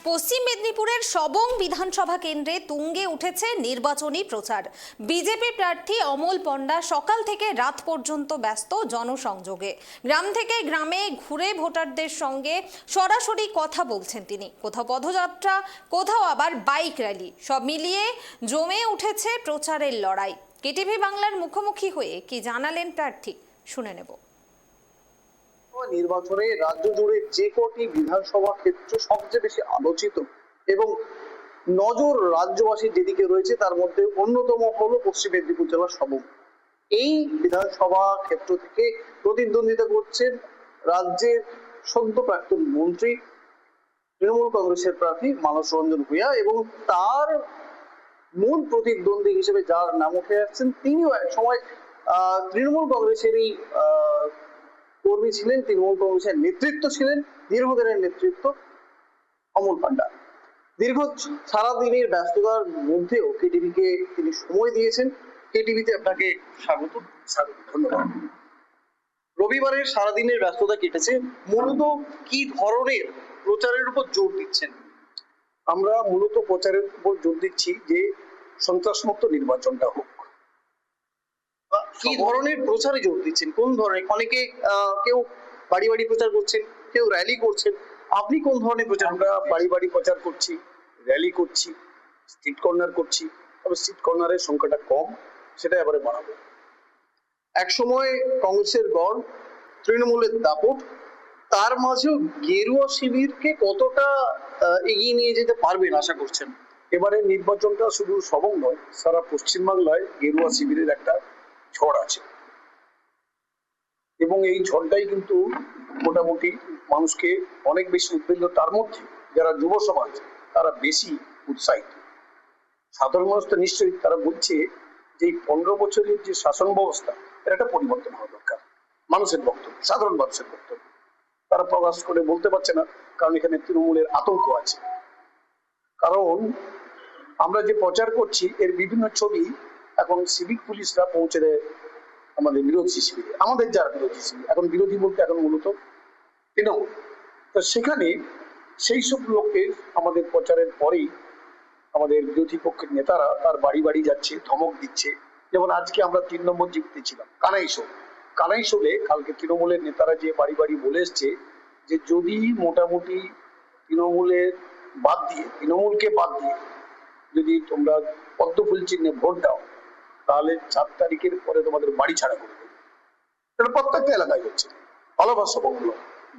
পশ্চিম মেদিনীপুরের সবং বিধানসভা কেন্দ্রে তুঙ্গে উঠেছে নির্বাচনী প্রচার। বিজেপি প্রার্থী অমল পণ্ডা সকাল থেকে রাত পর্যন্ত ব্যস্ত জনসংযোগে। গ্রাম থেকে গ্রামে ঘুরে ভোটারদের সঙ্গে সরাসরি কথা বলছেন তিনি। কোথাও পদযাত্রা, কোথাও আবার বাইক র্যালি, সব মিলিয়ে জমে উঠেছে প্রচারের লড়াই। কেটিভি বাংলার মুখোমুখি হয়ে কি জানালেন প্রার্থী, শুনে নেব। নির্বাচনে রাজ্য জুড়ে যে কটি বিধানসভা ক্ষেত্র সবচেয়ে বেশি আলোচিত এবং নজর রাজ্যবাসীর যেদিকে রয়েছে তার মধ্যে অন্যতম হলো পশ্চিম মেদিনীপুর জেলার সবং। এই বিধানসভা ক্ষেত্র থেকে প্রতিদ্বন্দ্বিতা করছেন রাজ্যের সদ্য প্রাক্তন মন্ত্রী তৃণমূল কংগ্রেসের প্রার্থী মানস রঞ্জন ভূঁইয়া এবং তার মূল প্রতিদ্বন্দ্বী হিসেবে যার নাম উঠে আসছেন তিনিও এক সময় তৃণমূল কংগ্রেসেরই কর্মী ছিলেন, তৃণমূল কংগ্রেসের নেতৃত্ব ছিলেন, দীর্ঘদিনের নেতৃত্ব অমল পান্ডা। দীর্ঘ সারাদিনের ব্যস্ততার মধ্যেও কেটিভিকে তিনি সময় দিয়েছেন। কেটিভিতে আপনাকে স্বাগত। ধন্যবাদ। রবিবারের সারাদিনের ব্যস্ততা কেটেছে, মূলত কি ধরনের প্রচারের উপর জোর দিচ্ছেন? আমরা মূলত প্রচারের উপর জোর দিচ্ছি যে সন্ত্রাসমুক্ত নির্বাচনটা হোক। কি ধরনের প্রচারে জোর দিচ্ছেন? কোন ধরনের? অনেকে কেউ বাড়ি বাড়ি প্রচার করছেন, কেউ র্যালি করছেন, আপনি কোন ধরনের প্রচার? আমরা বাড়ি বাড়ি প্রচার করছি, র্যালি করছি, স্ট্রিট কর্নার করছি। তবে স্ট্রিট কর্নারের সংখ্যাটা কম, সেটা এবারে বাড়াবো। এক সময় কংগ্রেসের গড়, তৃণমূলের দাপট, তার মাঝেও গেরুয়া শিবিরকে কতটা এগিয়ে নিয়ে যেতে পারবেন আশা করছেন? এবারে নির্বাচনটা শুধু সবং নয়, সারা পশ্চিমবাংলায় গেরুয়া শিবিরের একটা ঝড় আছে এবং এই ঝড়টাই কিন্তু মোটামুটি মানুষকে অনেক বেশি উদ্বিগ্ন। তার মধ্যে যারা যুব সমাজ তারা বেশি উৎসাহিত। সাধারণ মানুষ তো নিশ্চয়ই তারা বলছে যে এই 15 বছরের যে শাসন ব্যবস্থা এর একটা পরিবর্তন হওয়া দরকার। মানুষের বক্তব্য, সাধারণ মানুষের বক্তব্য তারা প্রকাশ করে বলতে পারছে না, কারণ এখানে তৃণমূলের আতঙ্ক আছে। কারণ আমরা যে প্রচার করছি এর বিভিন্ন ছবি এখন সিভিক পুলিশরা পৌঁছে দেয় আমাদের বিরোধী শিবিরে, আমাদের যারা বিরোধী শিবির, এখন বিরোধী বলতে এখন মূলত তৃণমূল। তো সেখানে সেই সব লোককে আমাদের প্রচারের পরেই আমাদের বিরোধী পক্ষের নেতারা তার বাড়ি বাড়ি যাচ্ছে, ধমক দিচ্ছে। যেমন আজকে আমরা 3 নম্বর জিপিতে ছিলাম কানাইশোলে কালকে তৃণমূলের নেতারা যে বাড়ি বাড়ি বলে এসছে যে যদি মোটামুটি তৃণমূলকে বাদ দিয়ে যদি তোমরা পদ্মফুল চিহ্নে ভোট দাও তাহলে 4 তারিখের পরে তোমাদের বাড়ি ছাড়া করে দেবে। এটা প্রত্যেকটা এলাকায় হচ্ছে, all over Sabang,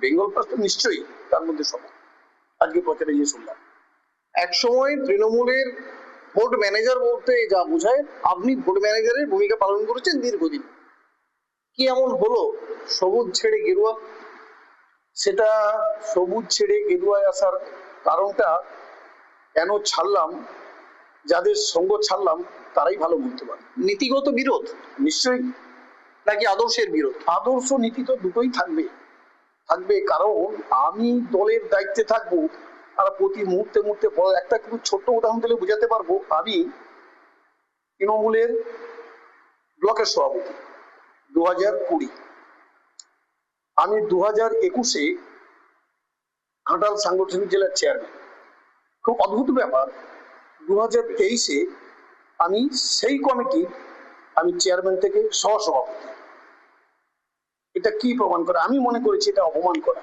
Bengal plus তো নিশ্চয়ই তার মধ্যে সবং। আজকে প্রচারে গিয়ে শুনলাম। এক সময় তৃণমূলের ভোট ম্যানেজার বলতে যা বোঝায়, আপনি ভোট ম্যানেজারের ভূমিকা পালন করেছেন দীর্ঘদিন। কি এমন হলো সবুজ ছেড়ে গেরুয়া? সেটা সবুজ ছেড়ে গেরুয়ায় আসার কারণটা কেন ছাড়লাম, যাদের সঙ্গ ছাড়লাম তারাই ভালো বলতে পারে। নীতিগত বিরোধ নিশ্চয়ই, নাকি আদর্শের বিরোধ? আদর্শ নীতি তো দুটোই থাকবে। কারণ আমি দলের দায়িত্বে থাকবো আর প্রতি মুহূর্তে একটা কিন্তু ছোট্ট উদাহরণ দিলে বোঝাতে পারবো। আমি তৃণমূলের ব্লকের সভাপতি 2020, আমি 2021-এ ঘাটাল সাংগঠনিক জেলার চেয়ারম্যান। খুব অদ্ভুত ব্যাপার, 2023-এ আমি সেই কমিটির চেয়ারম্যান থেকে সহসভাপতি। এটা কি প্রমাণ করে? আমি মনে করেছি এটা অপমান করা,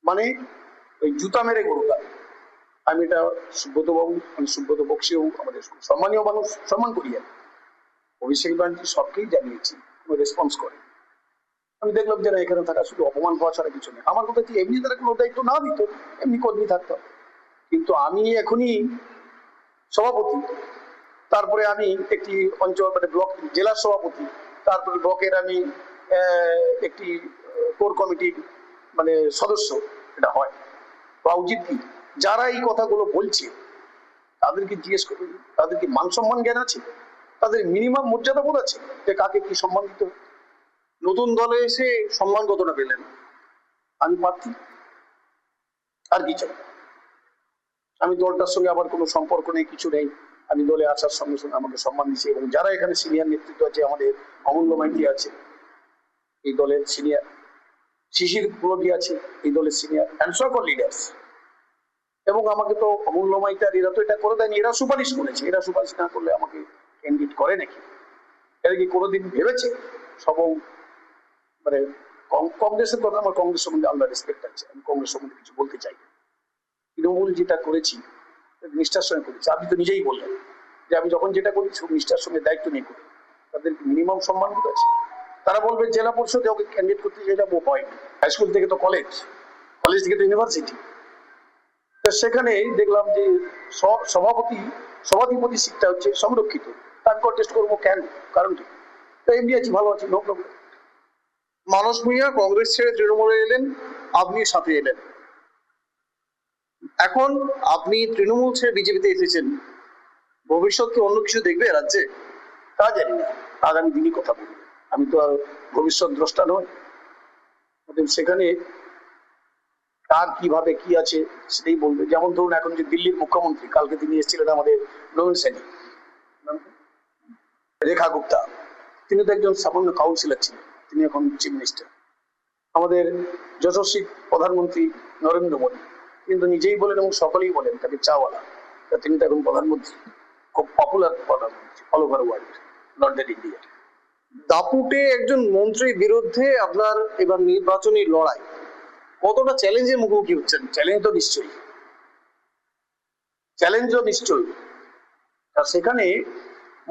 মানে ওই জুতা মেরে গরুটা। আমি এটা সুব্রত বক্সিও আমাদের সম্মানীয় মানুষ, সম্মান করি। অভিষেক ব্যানার্জি সবকেই জানিয়েছি, রেসপন্স করে। আমি দেখলাম যারা এখানে থাকা শুধু অপমান হওয়া ছাড়া কিছু নেই। আমার কথা কি এমনি তারা কোনো দায়িত্ব না দিত, এমনি কর্মী থাকতাম। কিন্তু আমি এখনই সভাপতি, তারপরে আমি একটি অঞ্চল মানে ব্লক জেলার সভাপতি, তারপরে ব্লকের আমি একটি কোর কমিটির মানে সদস্য। এটা হয় বা উচিত কি? যারা এই কথাগুলো বলছে তাদেরকে জিজ্ঞেস করুন, তাদের কি মান সম্মান জ্ঞান আছে? তাদের মিনিমাম মর্যাদা বোধ আছে যে কাকে কি সম্মান দিতে হবে? নতুন দলে এসে সম্মান কতটা পেলেন? আমি প্রার্থী, আর কি চাই? আমি দলটার সঙ্গে আমার কোনো সম্পর্ক নেই, কিছু নেই। আমি দলে আসার সঙ্গে সঙ্গে আমাকে সম্মান দিচ্ছে এবং যারা এখানে সিনিয়র নেতৃত্ব আছে, আমাদের অমূল্য মাইতি আছে এই দলের সিনিয়র, শিশির পুরবি আছে এই দলের সিনিয়র, অ্যান্ড সকল লিডার্স, এবং আমাকে তো অমূল্য মাইতার এরা তো এটা করে দেয়নি, এরা সুপারিশ করেছে, এরা সুপারিশ না করলে আমাকে ক্যান্ডিডেট করে নাকি? এরা কি কোনোদিন ভেবেছে? সব মানে কংগ্রেসের কথা, আমার কংগ্রেস সম্বন্ধে আল্লাহ রেসপেক্ট আছে, আমি কংগ্রেস সম্বন্ধে কিছু বলতে চাই না। তৃণমূল যেটা করেছি নিষ্ঠার সঙ্গে করেছি, আপনি তো নিজেই বললেন যে আমি যখন যেটা করি সব নিষ্ঠার সঙ্গে দায়িত্ব নিয়ে করি, তাদের মিনিমাম সম্মানবোধ আছে। তারা বলবে জেলা পরিষদে ওকে ক্যান্ডিডেট করতে যে যাবো পয়েন্ট, হাই স্কুল থেকে তো কলেজ, কলেজ থেকে তো ইউনিভার্সিটি। তো সেখানে দেখলাম যে সভাধিপতি সিটটা হচ্ছে সংরক্ষিত, তার কন্টেস্ট করবো কেন, কারণ কি? তো এমনি আছি, ভালো আছি, নো প্রবলেম। মানস ভূঁইয়া কংগ্রেস ছেড়ে তৃণমূলে এলেন, আপনি সাথে এলেন। এখন আপনি তৃণমূল ছেড়ে বিজেপিতে এসেছেন, ভবিষ্যৎ কি অন্য কিছু দেখবে রাজ্যে? তা জানি না, আগামী দিনই কথা বলবো, আমি তো আর ভবিষ্যৎ দ্রষ্টা নই। সেখানে কার কিভাবে কি আছে সেটাই বলবে। যেমন ধরুন এখন যে দিল্লির মুখ্যমন্ত্রী, কালকে তিনি এসেছিলেন আমাদের নবীন সেনী, রেখা গুপ্তা, তিনি তো একজন সামান্য কাউন্সিলর ছিলেন, তিনি এখন চিফ মিনিস্টার। আমাদের যশস্বী প্রধানমন্ত্রী নরেন্দ্র মোদী কিন্তু নিজেই বলেন এবং সকলেই বলেন তাকে চাওয়ালা, তিনি তো এখন প্রধানমন্ত্রী, খুব পপুলার প্রধানমন্ত্রী all over world, not that India. দাপুটে একজন মন্ত্রীর বিরুদ্ধে আপনার এবার নির্বাচনী লড়াই, কতটা চ্যালেঞ্জের মুখোমুখি হচ্ছেন? চ্যালেঞ্জ তো নিশ্চয়ই। আর সেখানে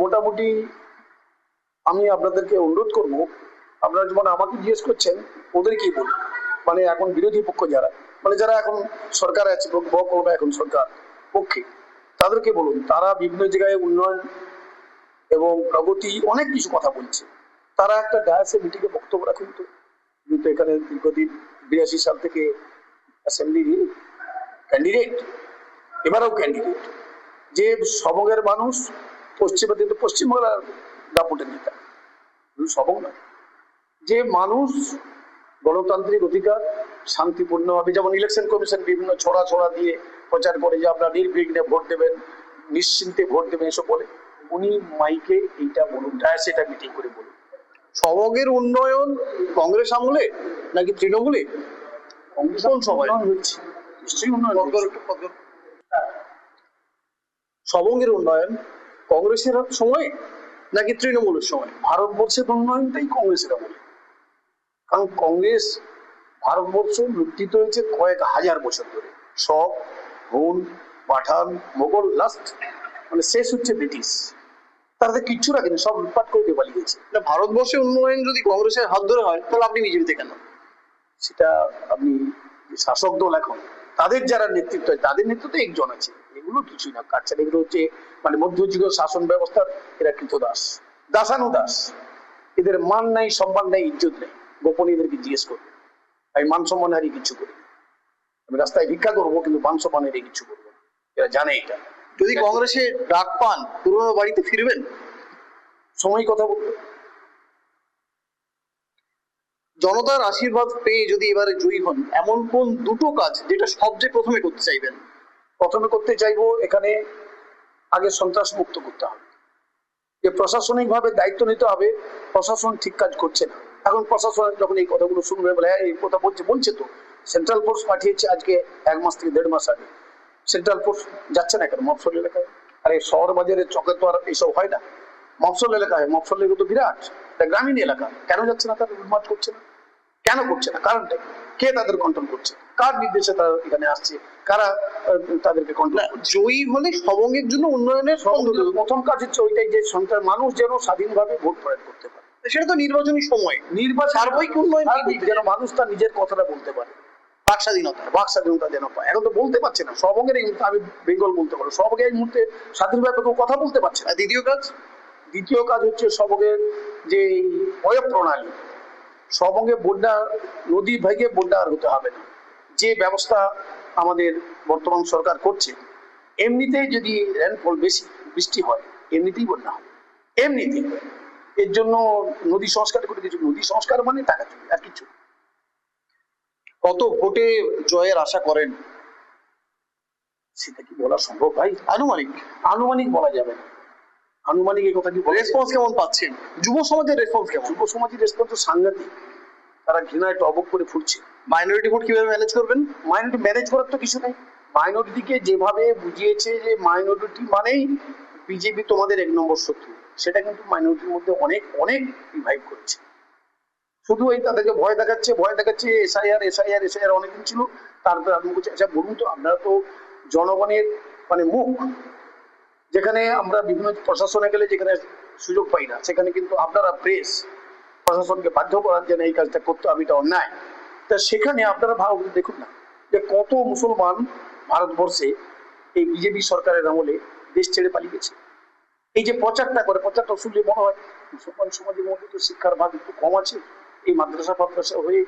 মোটামুটি আমি আপনাদেরকে অনুরোধ করব, আপনারা যেমন আমাকে জিজ্ঞেস করছেন ওদেরকেই বলুন, মানে এখন বিরোধী পক্ষ যারা, মানে যারা এখন সরকার আছে, এখন সরকার পক্ষে, তাদেরকে বলুন, তারা বিভিন্ন জায়গায় উন্নয়ন এবং প্রগতি অনেক কিছু কথা বলছে, তারা একটা ডায়াসে মিটিংয়ে বক্তব্য রাখুন তো। কিন্তু এখানে দীর্ঘদিন 82 সাল থেকে অ্যাসেম্বলি ক্যান্ডিডেট, এবারেও ক্যান্ডিডেট, যে সবংয়ের মানুষ, পশ্চিমে কিন্তু পশ্চিমবাংলার দাপুটের নেতা, সবং নয়, যে মানুষ গণতান্ত্রিক অধিকার শান্তিপূর্ণভাবে, যেমন ইলেকশন কমিশন বিভিন্ন ছড়া দিয়ে প্রচার করে যে আপনারা নির্বিঘ্নে ভোট দেবেন, নিশ্চিন্তে ভোট দেবেন, এসব বলে, উনি মাইকে এইটা বলুন, ডায়াসে এটা মিটিং করে বলুন। সবংয়ের উন্নয়ন কংগ্রেস আমলে নাকি তৃণমূলে? কোন সময় হচ্ছে? নিশ্চয়ই উন্নয়ন। সবংয়ের উন্নয়ন কংগ্রেসের সময় নাকি তৃণমূলের সময়? ভারতবর্ষের উন্নয়নটাই কংগ্রেসের আমলে, কারণ কংগ্রেস ভারতবর্ষ লুণ্ঠিত হয়েছে কয়েক হাজার বছর ধরে, সব হুন, পাঠান, মোগল, লাস্ট মানে শেষ হচ্ছে ব্রিটিশ, তাদের কিচ্ছু রাখেনি, সব লুটপাট করে দিয়ে পালিয়ে গেছে। ভারতবর্ষের উন্নয়ন যদি কংগ্রেসের হাত ধরে হয়, তাহলে আপনি বিজেপিতে কেন? সেটা আপনি শাসক দল এখন তাদের যারা নেতৃত্ব, তাদের নেতৃত্বে একজন আছে, এগুলো কিছুই না, কাটছে এগুলো হচ্ছে মানে মধ্যযুগীয় শাসন ব্যবস্থার এরা কৃতদাস, দাসানুদাস, এদের মান নাই, সম্মান নাই, ইজ্জত নেই। গোপনে এদেরকে জিজ্ঞেস করবে, আমি মান সম্মান হারিয়ে কিছু করি, আমি রাস্তায় ভিক্ষা করবো কিন্তু মান সম্মান হারিয়ে কিছু করবো, এরা জানে এটা। যদি কংগ্রেসে ডাক পান, পুরোনো বাড়িতে ফিরবেন? সময় কথা বলবো। জনতার আশীর্বাদ পেয়ে যদি এবারে জয়ী হন, এমন কোন দুটো কাজ যেটা সবচেয়ে প্রথমে করতে চাইবেন? প্রথমে করতে চাইবো, এখানে আগে সন্ত্রাস মুক্ত করতে হবে, যে প্রশাসনিক ভাবে দায়িত্ব নিতে হবে, প্রশাসন ঠিক কাজ করছে না। এখন প্রশাসন যখন এই কথাগুলো শুনবে, বলে হ্যাঁ এই কথা বলছে তো, সেন্ট্রাল ফোর্স পাঠিয়েছে আজকে 1 মাস থেকে 1.5 মাস আগে, সেন্ট্রাল ফোর্স যাচ্ছে না কেন মফস্বল এলাকায়? আর এই শহর বাজারের চকে তো আর এইসব হয় না, মফস্বল এলাকায়, মফস্বল এলাকা তো বিরাট, এটা গ্রামীণ এলাকা, কেন যাচ্ছে না? তারা লুটমাট করছে না, কেন করছে না? কারণটা কে তাদের কন্ট্রোল করছে? কার নির্দেশে তারা এখানে আসছে? কারা তাদেরকে কন্ট্রোল করছে? জয়ী হলে সবংয়ের জন্য উন্নয়নের প্রথম কাজ হচ্ছে ওইটাই, যে সন্ত্রাস মানুষ যেন স্বাধীনভাবে ভোট প্রয়োগ করতে পারে। সেটা তো নির্বাচনী সময়, সার্বিক উন্নয়ন, যেন মানুষ তার নিজের কথাটা বলতে পারে, বাক স্বাধীনতা যেন পায়। এখন তো বলতে পারছে না, সবংয়ের আমি বেঙ্গল বলতে পারো, সবংয়ের এই মুহূর্তে স্বাধীনভাবে কেউ কথা বলতে পারছে না। দ্বিতীয় কাজ হচ্ছে সবংয়ের যে অয় প্রণালী, সবংয়ে বন্যা, নদী ভেঙে বন্যা আর হতে হবে না, যে ব্যবস্থা আমাদের বর্তমান সরকার করছে, এমনিতেই যদি রেনফল বেশি বৃষ্টি হয়, এমনিতেই বন্যা হবে, এমনিতেই। এর জন্য নদী সংস্কার করে কিছু, নদী সংস্কার মানে টাকা চুরি, আর কিছু। কত ভোটে জয়ের আশা করেন? সেটা কি বলা সম্ভব ভাই? আনুমানিক বলা যাবে না, আনুমানিক এই কথা কি। রেসপন্স কেমন পাচ্ছেন? যুব সমাজের রেসপন্স কেমন? যুব সমাজের রেসপন্স তো সাংঘাতিক, তারা ঘৃণায় টবক করে ফুটছে। মাইনরিটি ভোট কিভাবে ম্যানেজ করবেন? মাইনরিটি ম্যানেজ করার তো কিছু নেই, মাইনরিটিকে যেভাবে বুঝিয়েছে যে মাইনরিটি মানেই বিজেপি তোমাদের 1 নম্বর শত্রু, সেটা কিন্তু মাইনরিটির মধ্যে অনেক অনেক রিভাইভ করেছে। শুধু এই তাদেরকে ভয় দেখাচ্ছে এসআইআর অনেকদিন ছিল, তারপরে আমি বলছি আচ্ছা বলুন তো, আপনারা তো জনগণের মানে মুখ, যেখানে আমরা বিভিন্ন প্রশাসনে গেলে যেখানে সুযোগ পাই না, সেখানে কিন্তু আপনারা প্রেস প্রশাসনকে বাধ্য করার জন্য এই কাজটা করতে হবে, এটা অন্যায়। তা সেখানে আপনারা ভালো দেখুন না যে কত মুসলমান ভারতবর্ষে এই বিজেপি সরকারের আমলে দেশ ছেড়ে পালিয়ে গেছে। এই যে প্রচারটা শুনলে মনে হয় মুসলমান সমাজের মধ্যে তো শিক্ষার ভাগ একটু কম আছে, এই মাদ্রাসা হয়ে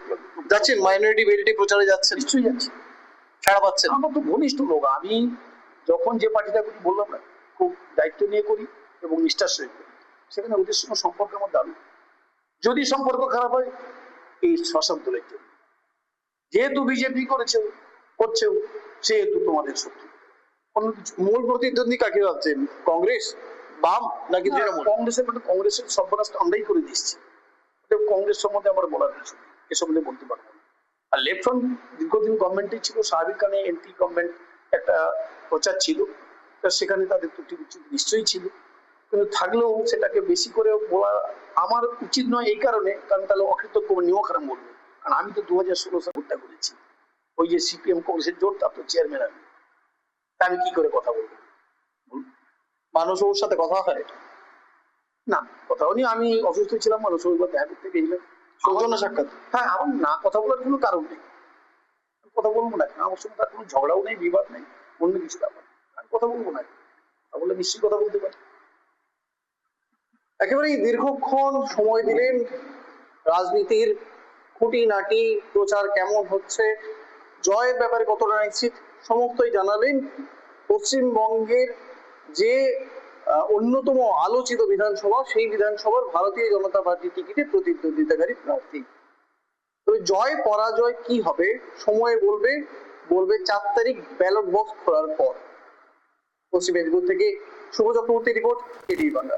যাচ্ছেন মাইনরিটি বিলটি প্রচারে যাচ্ছেন, নিশ্চয়ই যাচ্ছে। ছাড়া পাচ্ছেন। আমার তো ঘনিষ্ঠ লোক, আমি যখন যে পার্টিটা করি বললাম না, খুব দায়িত্ব নিয়ে করি এবং নিষ্ঠার সহিত করি, সেখানে ওদের সঙ্গে সম্পর্ক আমার দারুণ। যদি সম্পর্ক খারাপ হয় এই শাসক দলের জন্য, যেহেতু বিজেপি করছেও সেহেতু তোমাদের শত্রু, অন্য কিছু। মূল প্রতিদ্বন্দ্বী কাকে ভাবছেন? কংগ্রেস, বাম নাকি তৃণমূল? কংগ্রেসের সর্বনাশ আমরাই করে দিচ্ছি। কংগ্রেস সম্বন্ধে আমার বলার কিছু নেই, এসব বলে বলতে পারবো না। আর লেফট ফ্রন্ট দীর্ঘদিন গভর্নমেন্টই ছিল, স্বাভাবিক কারণে এন্টি গভর্নমেন্ট একটা প্রচার ছিল, সেখানে তাদের ত্রুটি বিচ্যুতি নিশ্চয়ই ছিল, কিন্তু থাকলেও সেটাকে বেশি করে বলা আমার উচিত নয় এই কারণে, কারণ তাহলে অকৃতজ্ঞ নিয়েও খারাপ বলবো। কারণ আমি তো 2016 সালে ভোটটা করেছি, ওই যে সিপিএম কংগ্রেসের জোট, তার তো চেয়ারম্যান আমি কি করে কথা বলবো? মানুষ ওর সাথে কথা হয় না, কথা বলি, আমি অসুস্থ ছিলাম, মানুষ দেখা করতে গেছিলাম, সৌজন্য সাক্ষাৎ। হ্যাঁ, আমার না কথা বলার কোনো কারণ নেই, কথা বলবো না, আমার সঙ্গে তার কোনো ঝগড়াও নেই, বিবাদ নেই, অন্য কিছু ব্যাপার, আমি কথা বলবো না, কথা বললে নিশ্চয়ই কথা বলতে পারি। একেবারেই দীর্ঘক্ষণ সময় দিলেন, রাজনীতির খুঁটিনাটি প্রচার কেমন হচ্ছে, জয়ের ব্যাপারে কতটা নিশ্চিত, সমস্তই জানালেন। পশ্চিমবঙ্গের যে অন্যতম আলোচিত বিধানসভা, সেই বিধানসভার ভারতীয় জনতা পার্টির টিকিটে প্রতিদ্বন্দ্বিতাকারী প্রার্থী। তবে জয় পরাজয় কি হবে সময় বলবে 4 তারিখ ব্যালট বক্স খোলার পর। পশ্চিম মেদিনীপুর থেকে শুভ চক্রবর্তী রিপোর্ট, এটিভি বাংলা।